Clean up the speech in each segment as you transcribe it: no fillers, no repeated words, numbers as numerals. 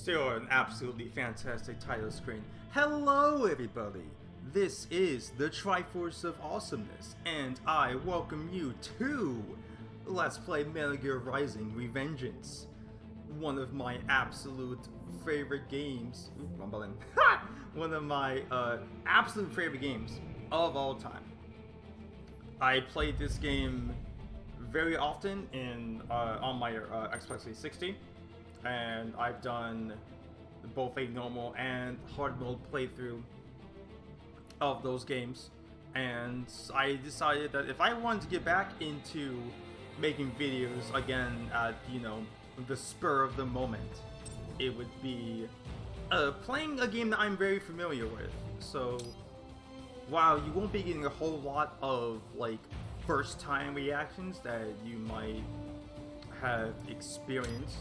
Still an absolutely fantastic title screen. Hello everybody! This is the Triforce of Awesomeness, and I welcome you to Let's Play Metal Gear Rising: Revengeance. One of my absolute favorite games. One of my absolute favorite games of all time. I played this game very often on my Xbox 360. And I've done both a normal and hard mode playthrough of those games, and I decided that if I wanted to get back into making videos again at, the spur of the moment, it would be playing a game that I'm very familiar with. So while you won't be getting a whole lot of first time reactions that you might have experienced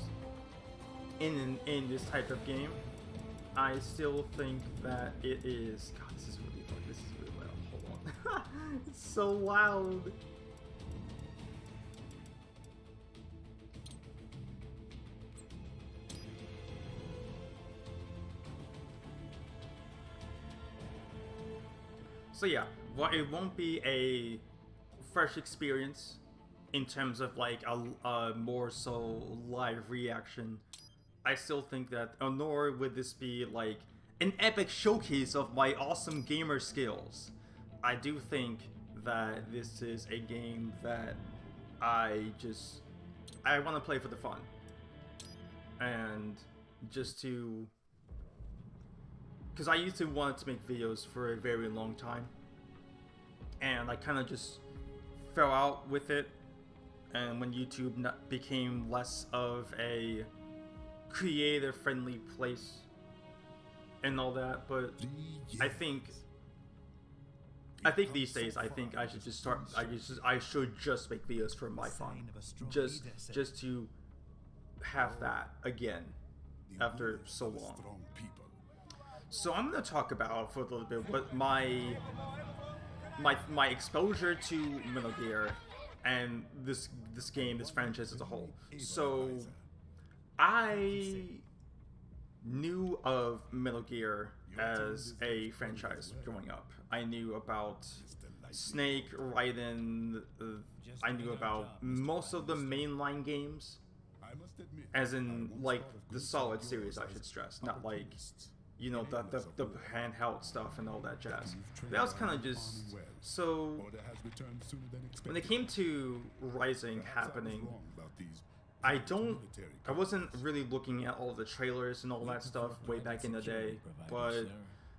in this type of game, I still think that it is. God, this is really fun. This is really loud. Hold on. It's so loud. So yeah, well, it won't be a fresh experience in terms of a more so live reaction. I still think that, nor would this be an epic showcase of my awesome gamer skills. I do think that this is a game that I want to play for the fun. And just to, because I used to want to make videos for a very long time. And I kind of just fell out with it. And when YouTube became less of a creator-friendly place and all that, but I think these days I should just start. I should just make videos for my fun, just to have that again after so long. So I'm gonna talk about for a little bit what my exposure to Metal Gear and this game, this franchise as a whole. So I knew of Metal Gear as a franchise growing up. I knew about Snake, Raiden, I knew about most of the mainline games, as in the Solid series, I should stress, not the handheld stuff and all that jazz. That was kind of just, so when it came to Rising happening, I wasn't really looking at all the trailers and all that stuff way back in the day, but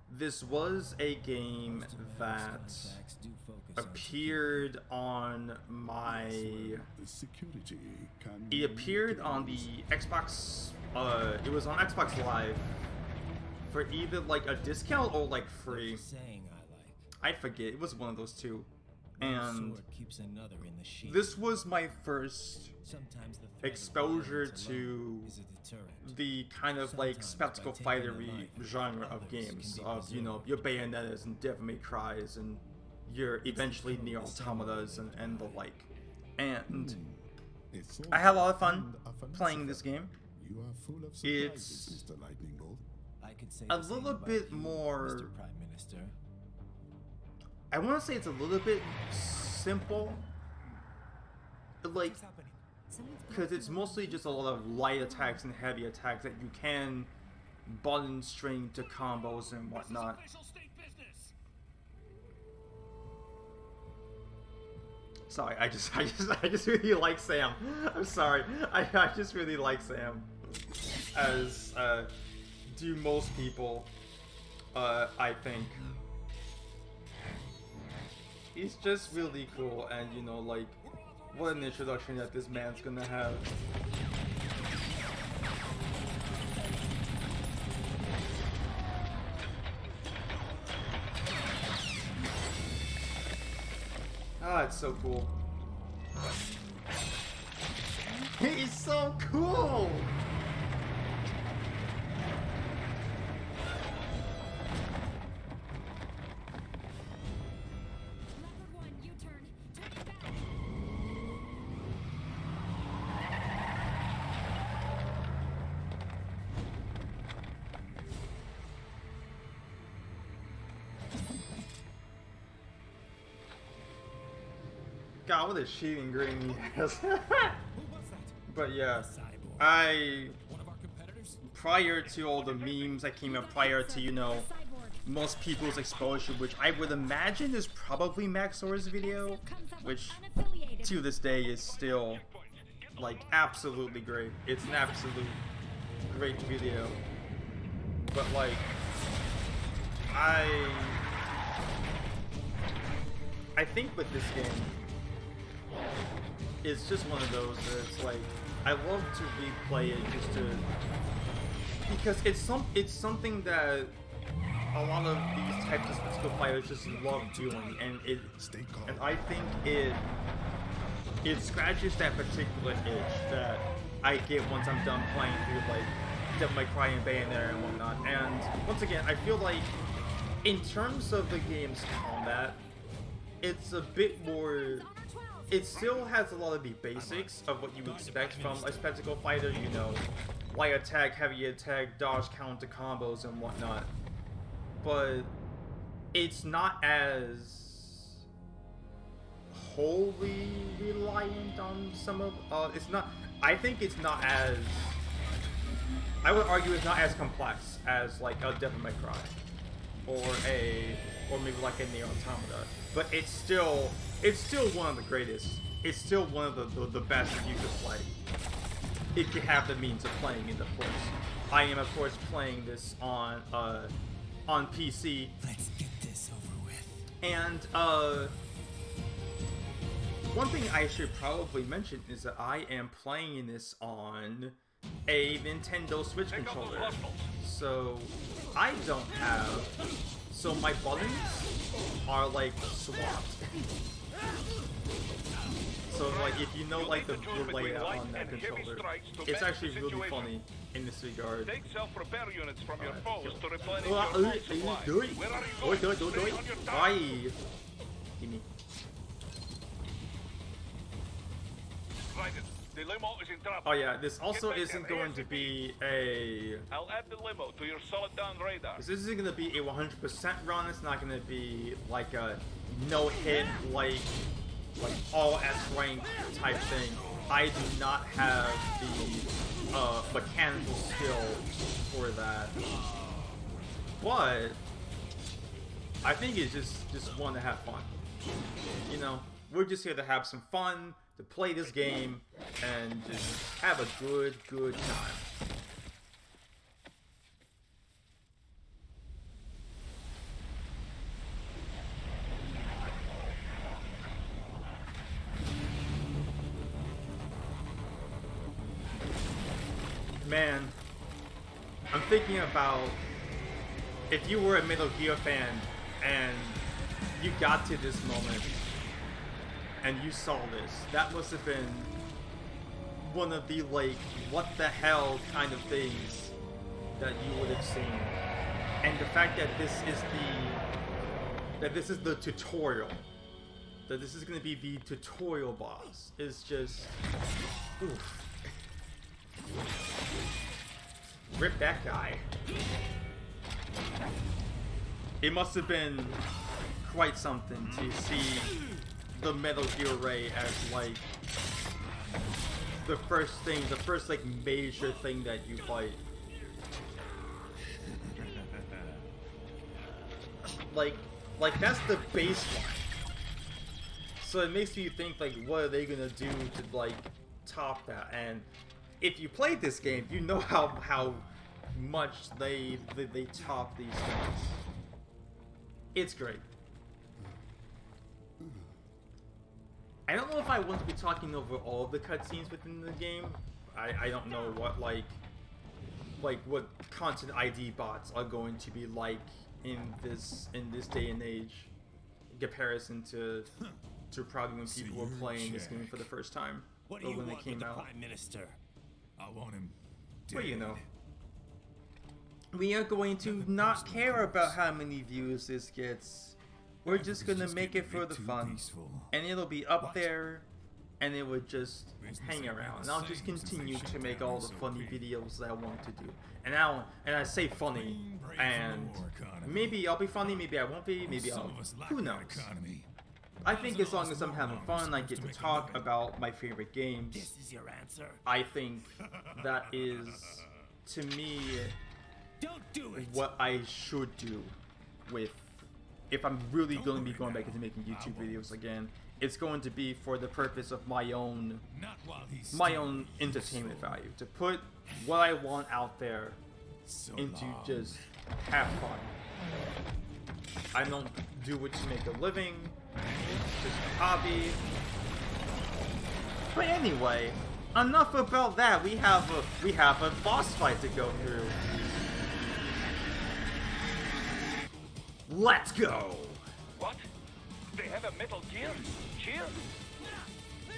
this was a game that appeared on it appeared on the Xbox, it was on Xbox Live for either a discount or free. I forget, it was one of those two. And this was my first exposure to the kind of spectacle fightery genre of games, of your Bayonettas and Devil May Cries and your eventually Nier Automatas and the like. And I had a lot of fun playing this game. It's a little bit more, I want to say it's a little bit simple, because it's mostly just a lot of light attacks and heavy attacks that you can button string to combos and whatnot. Sorry, I just really like Sam. I'm sorry, I just really like Sam, as do most people, I think. He's just really cool, and what an introduction that this man's gonna have. Ah, it's so cool. He's so cool! God, what a cheating green he has. Who was that? But yeah, Cyborg. One of our competitors? prior to all the memes that came out, prior to, you know, most people's exposure, which I would imagine is probably Maxor's video, which to this day is still, like, absolutely great. It's an absolute great video. But, like, I think with this game, it's just one of those that it's like, I love to replay it just to, because it's something that a lot of these types of physical players just love doing, and I think it scratches that particular itch that I get once I'm done playing through like Devil May Cry and Bayonetta and whatnot. And once again, I feel like in terms of the game's combat, it's a bit more. It still has a lot of the basics of what you would expect from a spectacle fighter, you know, light attack, heavy attack, dodge, counter combos, and whatnot. But it's not as wholly reliant on some of. It's not. I think it's not as. I would argue it's not as complex as like a Devil May Cry, or maybe like a Nier Automata. But it's still one of the greatest. It's still one of the best you could play if you have the means of playing it, of course. I am of course playing this on PC. Let's get this over with. And one thing I should probably mention is that I am playing this on a Nintendo Switch controller. So I don't have, so my buttons are like swapped. So like if you know like the layout on that controller, it's actually really funny in this regard. Take self-repair units from your foes to replenish your food supply. Where are you going? Stay on your target. Why? Gimme. Right, the limo is in trouble. Oh yeah, this also Get back isn't there going to be a. I'll add the limo to your solid down radar. This isn't going to be a 100% run. It's not going to be like a no hit, like all S rank type thing. I do not have the mechanical skill for that, but I think it's just one to have fun. You know, we're just here to have some fun, to play this game, and just have a good time. Man, I'm thinking about if you were a Metal Gear fan and you got to this moment and you saw this, that must have been one of the like, what the hell kind of things that you would have seen. And the fact that this is the tutorial, that this is going to be the tutorial boss, is just, oof. Rip that guy. It must have been quite something to see the Metal Gear Ray as like the first like major thing that you fight. Like that's the baseline. So it makes me think like, what are they gonna do to like top that? And if you played this game, you know how much they top these things. It's great. I don't know if I want to be talking over all of the cutscenes within the game. I don't know what like what content ID bots are going to be like in this day and age, in comparison to probably when people were playing this game for the first time, What do or you when want it came with the out. Prime Minister? I want him dead. Well, you know, we are going to not care about how many views this gets. We're just gonna make it for the fun, and it'll be up there, and it would just hang around. And I'll just continue to make all the funny videos that I want to do. And I say funny, and maybe I'll be funny, maybe I won't be, maybe I'll. Who knows? I think as long as I'm having fun, I get to talk about my favorite games. This is your answer. I think that is, to me, Don't do it. what I should do with, if I'm really going to be going back into making YouTube videos again. It's going to be for the purpose of my own Not while he's entertainment value, to put what I want out there into just have fun. I don't do it to make a living. It's just a hobby. But anyway, enough about that. We have a boss fight to go through. Let's go. What? They have a metal gear? Cheer?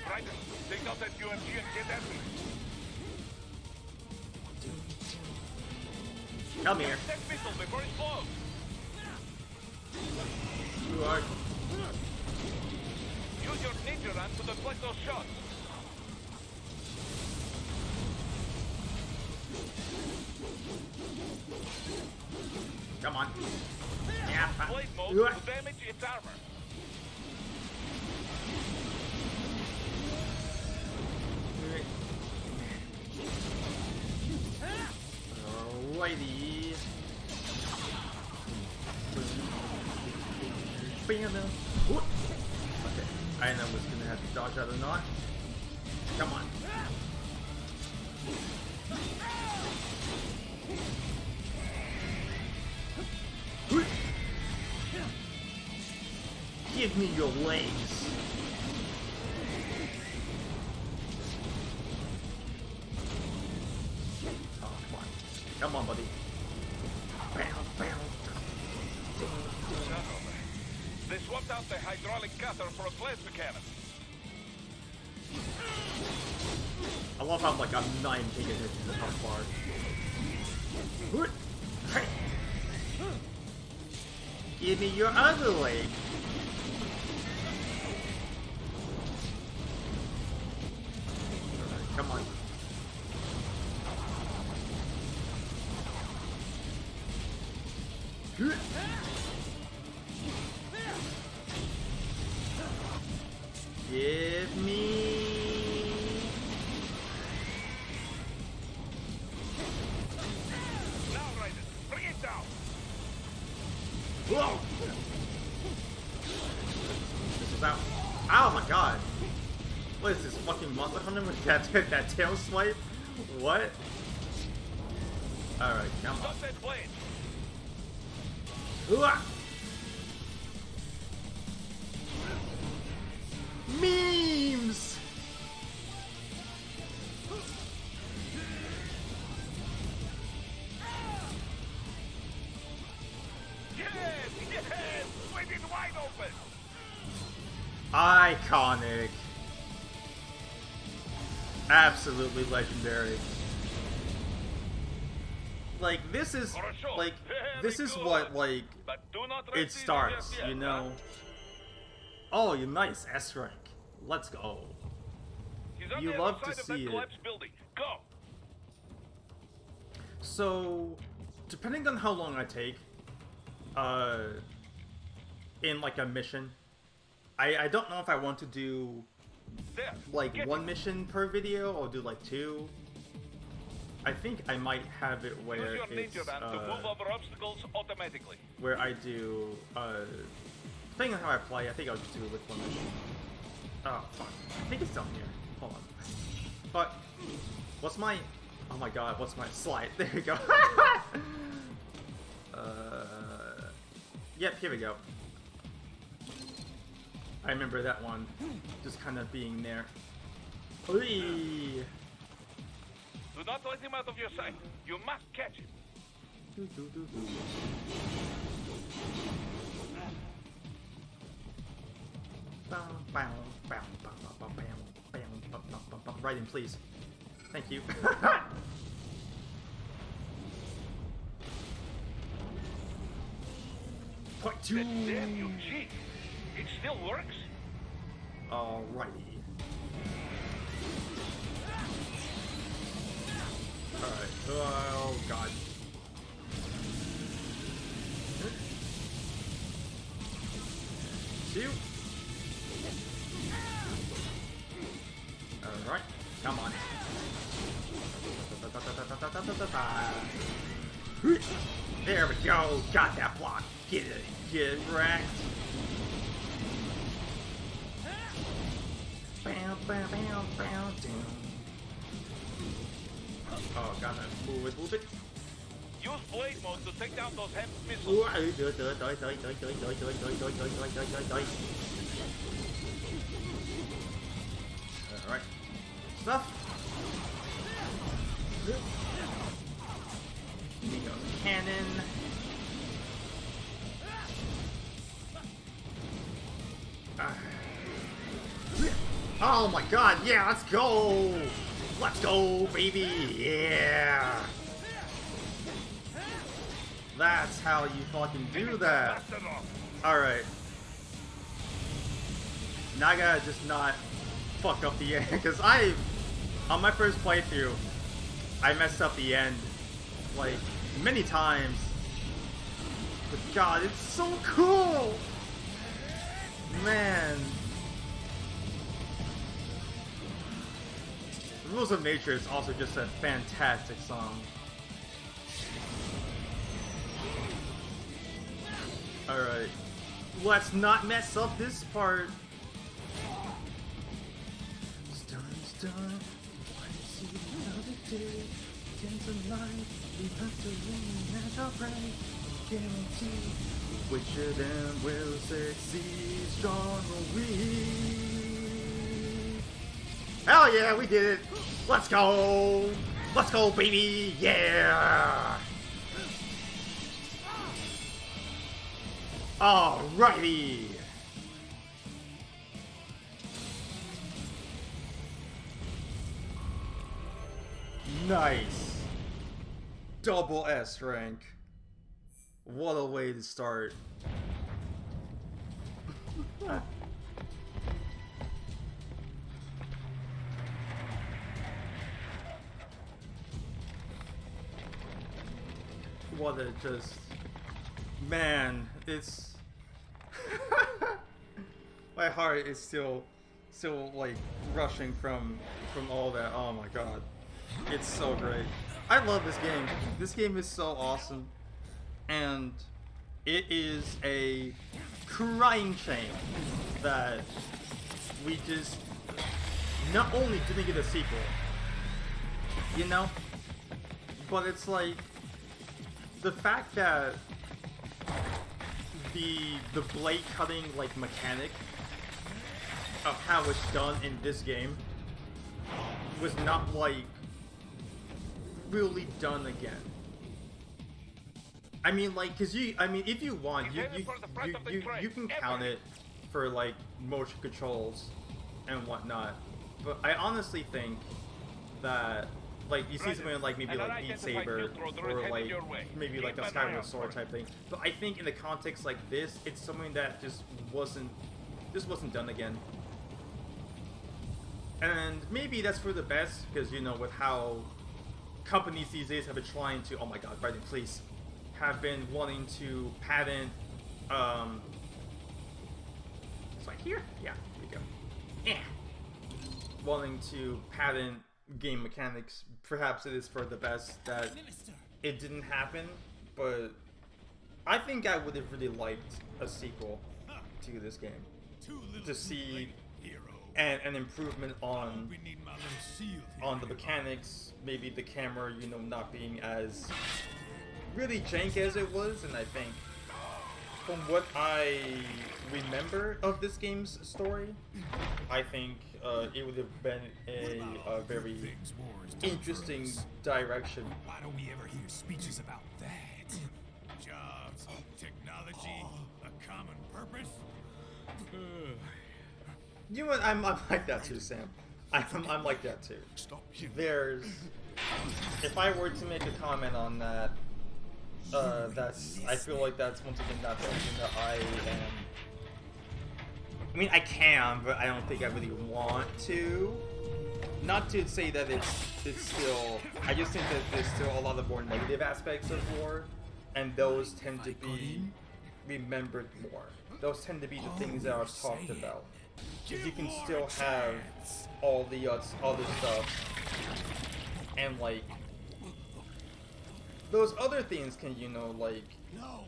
Right, take out that UMG and get at me. Come here. That missile before it blows. You are. Use your ninja run to deflect those shots. Come on. Yeah. Blade mode You are. to damage its armor. Alrighty. Okay, I know what's gonna have to dodge that or not. Come on. Give me your legs. Oh, come on. Come on, buddy. Bam, bam. They swapped out the hydraulic cutter for a plasma cannon. I love how like I'm not even paying attention to how far. Give me your other leg. Alright, come on. Give me. Now, Raiden, bring it down. Whoa! This is out. Oh my god! What is this fucking monster hunter with that tail swipe? What? Alright, come on. Stop that blade. Hooah! Memes! Yes! Yes! Swing it wide open! Iconic. Absolutely legendary. Like this is like this is what like But do not it rest easy starts, just yet, you know. huh? Oh, you nice S rank. Let's go. He's on You the love other to side of see that it. collapsed building. Go! So, depending on how long I take, in like a mission, I don't know if I want to do There. like Get one it. mission per video or do like two. I think I might have it Use where your it's ninja run to move over obstacles automatically. where I do depending on how I play, I think I'll just do it with one mission. Oh fuck. I think it's down here. Hold on. But what's my oh my god, what's my slide? There we go. Yep, here we go. I remember that one just kind of being there. Whee! Do not let him out of your sight. You must catch him. Right in, please. Thank you. Part two. That damn UG. It still works? Alrighty. Alright. Oh god. Two. There we go. Got that block. Get it. Get it wrecked. Oh, gotta move it a little bit. Use blade mode to take down those HEM missiles. Alright. Stuff. Neo cannon. Oh my god, yeah, let's go! Let's go, baby! Yeah! That's how you fucking do that! Alright. Now I gotta just not fuck up the end, because on my first playthrough, I messed up the end, like, many times. But god, it's so cool! Man. Rules of Nature is also just a fantastic song. Alright. Let's not mess up this part. Stun. Why see another day? Against the light, we have to win as our prey. Guarantee which of them will succeed, strong or weak. Hell yeah, we did it! Let's go! Let's go, baby! Yeah! Alrighty! Nice! Double S rank. What a way to start. What a just... Man, it's... My heart is still like rushing from all that. Oh my god. It's so great. I love this game. This game is so awesome. And it is a crying shame that we just not only didn't get a sequel, you know, but it's like the fact that the blade cutting like mechanic of how it's done in this game was not like really done again. I mean, like, cause if you want, you can count it for like motion controls and whatnot, but I honestly think that like you see something like maybe like Beat Saber or like maybe like a Skyward Sword type thing, but I think in the context like this, it's something that just wasn't done again. And maybe that's for the best, because you know, with how companies these days have been trying to, oh my god, Biden, please, have been wanting to patent, it's like here? Yeah, here we go. Yeah. Wanting to patent game mechanics. Perhaps it is for the best that it didn't happen, but I think I would have really liked a sequel to this game. To see an improvement on the mechanics, maybe the camera, you know, not being as really jank as it was, and I think from what I remember of this game's story, I think it would have been a very interesting direction. Why don't we ever hear speeches about that? Jobs, technology, a common purpose? You know what? I'm like that too, Sam. I'm like that too. There's, if I were to make a comment on that, I feel like that's once again not something that I am. I mean, I can, but I don't think I really want to. Not to say that it's still. I just think that there's still a lot of more negative aspects of war, and those tend to be remembered more. Those tend to be the things that are talked about. Because you can still have all the other stuff, and like those other things can, you know, like, No.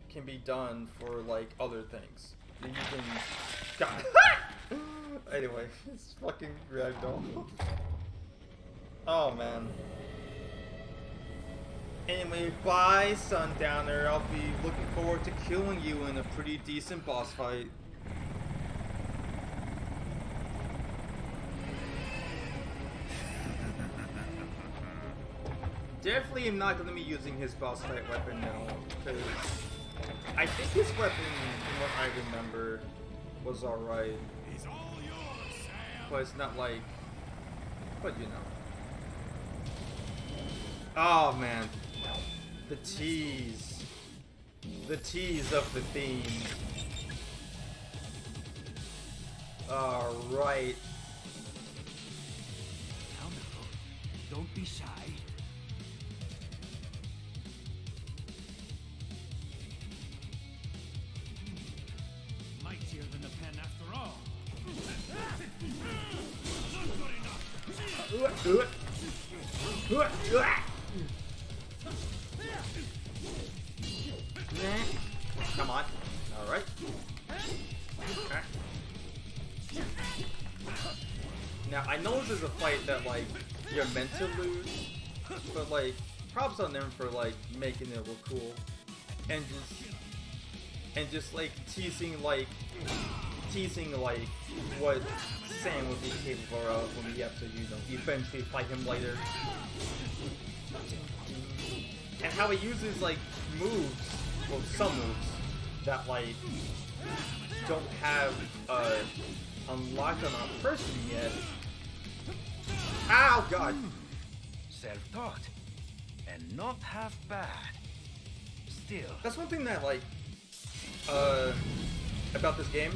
can be done for, like, other things. You can... God. Anyway, it's fucking ragdoll. Oh, man. Anyway, bye, Sundowner. I'll be looking forward to killing you in a pretty decent boss fight. Definitely am not going to be using his boss fight weapon now, because I think his weapon, from what I remember, was alright. He's all yours, Sam. But it's not like... But you know. Oh man. The tease. The tease of the theme. Alright. Now, don't be shy. Mightier than the pen after all. Not good enough. Come on. Alright. Now, I know this is a fight that, like, you're meant to lose, but, like, props on them for, like, making it look cool. And just, like, teasing, like, what Sam would be capable of when we have to, you know, eventually fight him later. And how he uses, like, moves, well, some moves, that, like, don't have, unlocked on a person yet. Ow, God! Self-taught, and not half bad. Still, That's one thing that, like, about this game,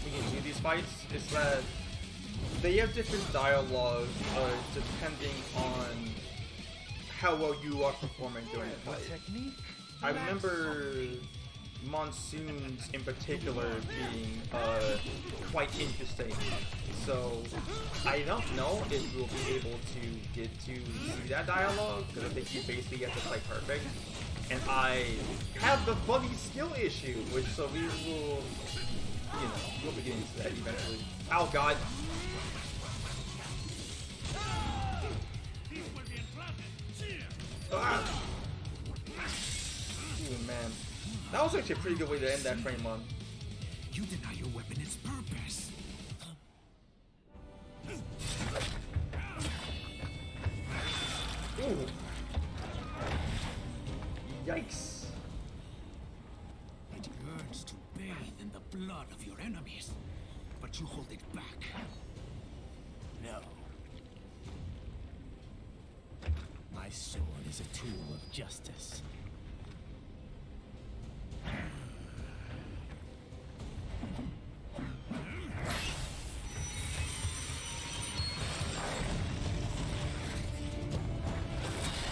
when you do these fights, is that they have different dialogue, depending on how well you are performing during the what fight. technique? I remember Monsoons in particular being quite interesting. So I don't know if we'll be able to get to see that dialogue, because I think you basically have to play perfect. And I have the funny skill issue, which so we will, you know, we'll be getting to that eventually. Oh God. Ah. Ooh, man. That was actually a pretty good way to end that frame run. You deny your weapon its purpose. Ooh. Yikes. It yearns to bathe in the blood of your enemies, but you hold it back. No. My sword is a tool of justice.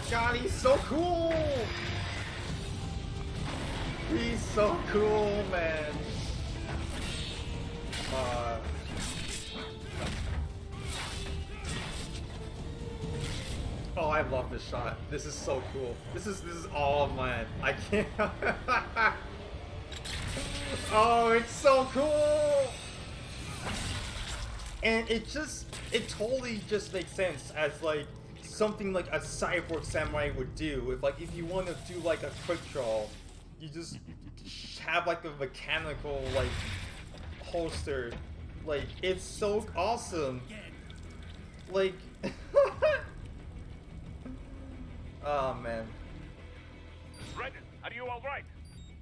God, he's so cool! He's so cool, man. Oh, I love this shot. This is so cool. This is all man. I can't. Oh, it's so cool. And it totally just makes sense as like something like a cyborg samurai would do. If you want to do like a quick draw, you just have like a mechanical like holster. Like, it's so awesome. Like oh man. Raiden, are you all right?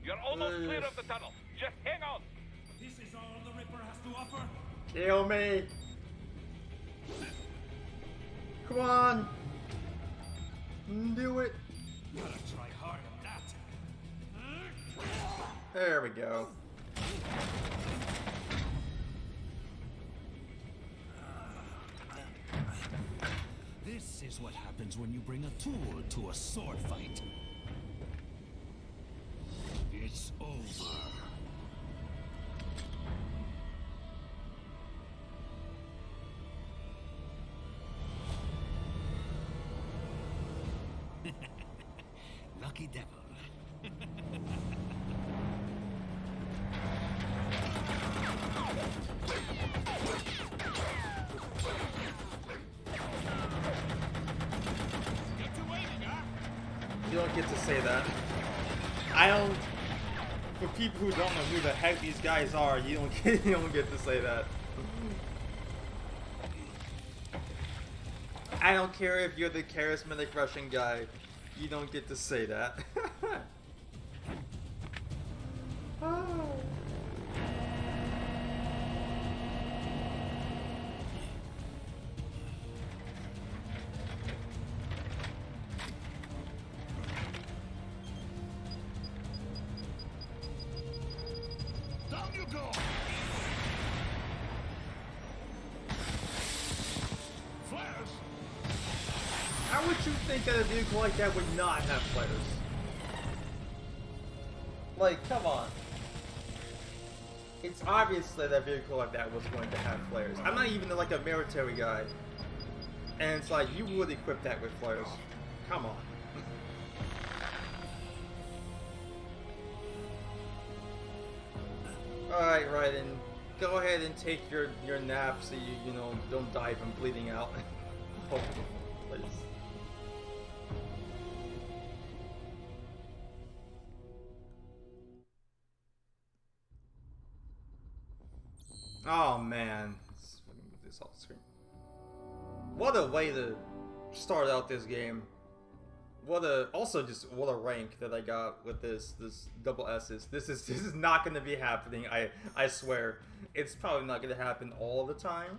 You're almost clear of the tunnel. Just hang on. This is all the Ripper has to offer? Kill me. Come on. Do it. Gotta try hard at that. There we go. This is what happens when you bring a tool to a sword fight. It's over. lucky devil. You don't get to say that. I don't. For people who don't know who the heck these guys are, you don't get to say that. I don't care if you're the charismatic Russian guy. You don't get to say that. Down you go! Flares! How would you think that a vehicle like that would not have flares? Like, come on. It's obvious that a vehicle like that was going to have flares. I'm not even like a military guy. And it's like, you would equip that with flares. Come on. Alright, Raiden. Go ahead and take your nap so you know, don't die from bleeding out. Oh, please. Oh man, let's fucking move this off the screen. What a way to start out this game. What a rank that I got with this double S's. This is not gonna be happening. I swear, it's probably not gonna happen all the time.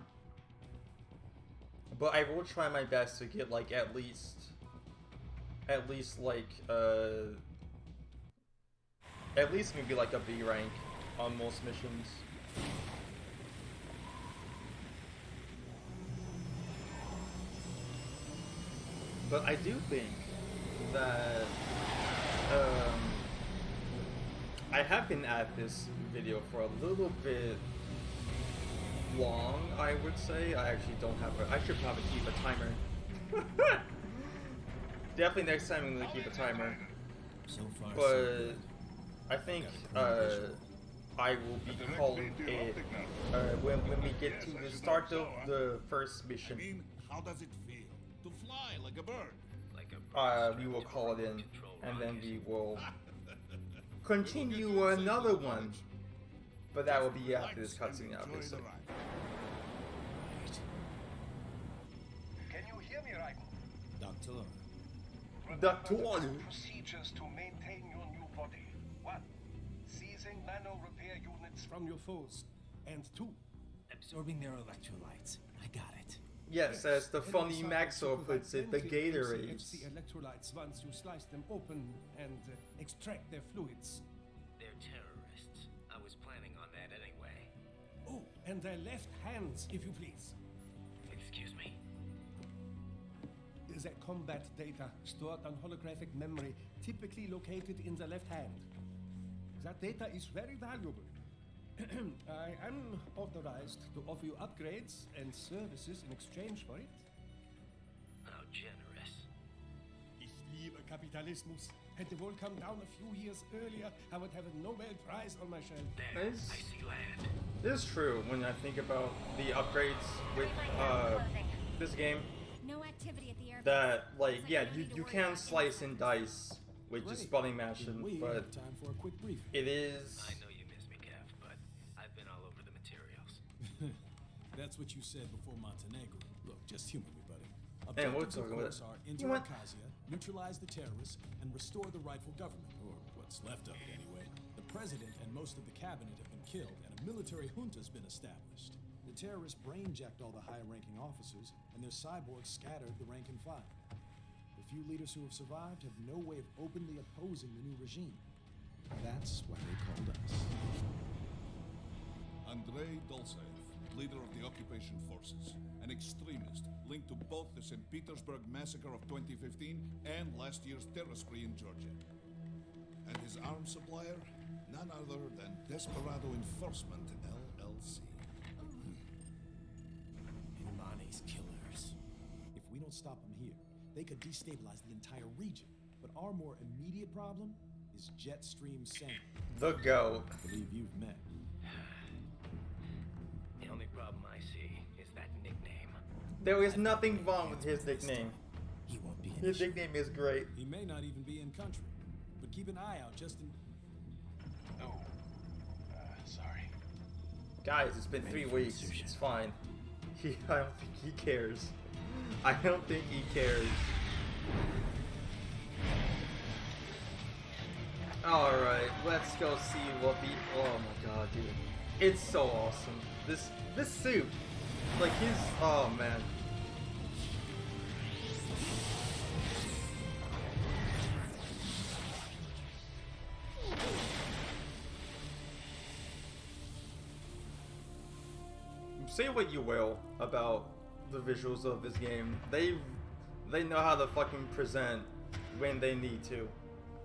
But I will try my best to get like at least maybe like a B rank on most missions. But I do think that I have been at this video for a little bit long, I would say. I actually don't have I should probably keep a timer. Definitely next time I'm gonna keep a timer. So far, But I think I will be calling it when we get to the start of the first mission. I mean, how does it feel to fly like a bird? We will call it in, and then we will continue another one. But that will be after this cutscene, obviously. Can you hear me, Raiden? Doctor. Procedures to maintain your new body. 1. Seizing nano repair units from your foes, and 2, absorbing their electrolytes. I got it. Yes, as the funny Maxo puts it, the Gatorades. The electrolytes once you slice them open and extract their fluids. They're terrorists. I was planning on that anyway. Oh, and their left hands, if you please. Excuse me? Their combat data stored on holographic memory, typically located in the left hand. That data is very valuable. I am authorized to offer you upgrades and services in exchange for it. How generous. Ich liebe Kapitalismus. Had the world come down a few years earlier, I would have a Nobel Prize on my shelf. There, Nice. I see land. It is true when I think about the upgrades with this game. No activity at the airport. That, like, yeah, you can slice and dice with just spelling mashing, We but have time for a quick brief. it is. I know you miss me, Kev, but I've been all over the materials. That's what you said before Montenegro. Look, just humor me, buddy. And we're Objectives, of talking about- course, are You enter want- Abkhazia, neutralize the terrorists, and restore the rightful government, or what's left of it anyway. The president and most of the cabinet have been killed, and a military junta's been established. The terrorists brain-jacked all the high-ranking officers, and their cyborgs scattered the rank and file. The few leaders who have survived have no way of openly opposing the new regime. That's why they called us. Andrei Dolzaev, leader of the occupation forces, an extremist linked to both the St. Petersburg massacre of 2015 and last year's terror spree in Georgia. And his arms supplier, none other than Desperado Enforcement, LLC. Ilmani's killers. If we don't stop them here, they could destabilize the entire region. But our more immediate problem is Jetstream Center. The GOAT. I believe you've met. The only problem I see is that nickname. There is nothing wrong with his nickname. He won't be in His nickname is great. He may not even be in country, but keep an eye out just in. Oh, sorry. Guys, it's been 3 weeks. It's fine. I don't think he cares. I don't think he cares. Alright, let's go see what the... Oh my god, dude. It's so awesome. This suit. Like his... Oh man. Say what you will about the visuals of this game. They know how to fucking present when they need to.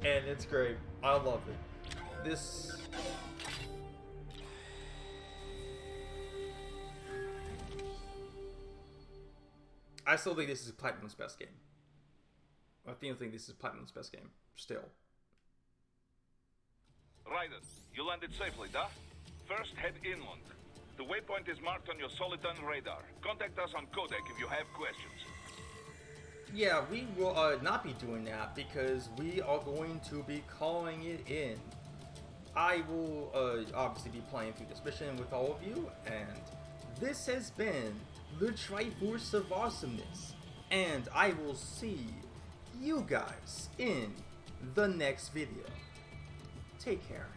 And it's great. I love it. This... I still think this is Platinum's best game. I think this is Platinum's best game. Still. Raiden, you landed safely, duh? First, head inland. The waypoint is marked on your Soliton radar. Contact us on Codec if you have questions. Yeah, we will not be doing that because we are going to be calling it in. I will obviously be playing through this mission with all of you, and this has been the Triforce of Awesomeness, and I will see you guys in the next video. Take care.